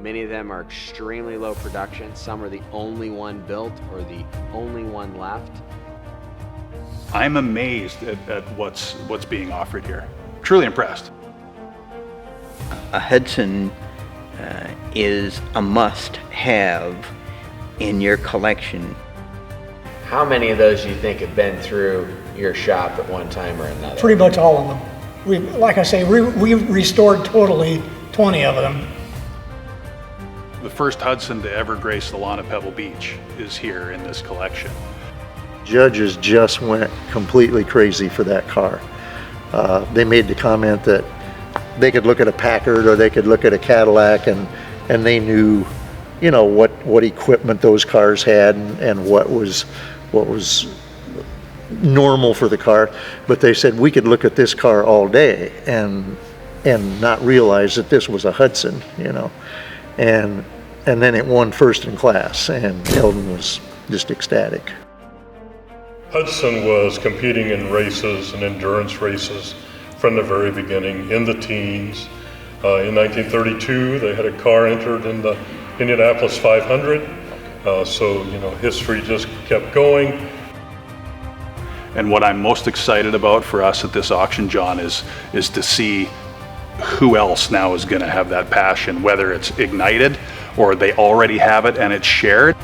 Many of them are extremely low production. Some are the only one built or the only one left. I'm amazed at what's being offered here. Truly impressed. A Hudson is a must-have in your collection. How many of those do you think have been through your shop at one time or another? Pretty much all of them. Like I say, we restored totally 20 of them. The first Hudson to ever grace the lawn of Pebble Beach is here in this collection. Judges just went completely crazy for that car. They made the comment that they could look at a Packard or they could look at a Cadillac and they knew, you know, what equipment those cars had and what was normal for the car. But they said we could look at this car all day and not realize that this was a Hudson, you know. And then it won first in class, and Eldon was just ecstatic. Hudson was competing in races and endurance races from the very beginning, in the teens. In 1932, they had a car entered in the Indianapolis 500. So, you know, history just kept going. And what I'm most excited about for us at this auction, John, is to see who else now is going to have that passion, whether it's ignited or they already have it and it's shared.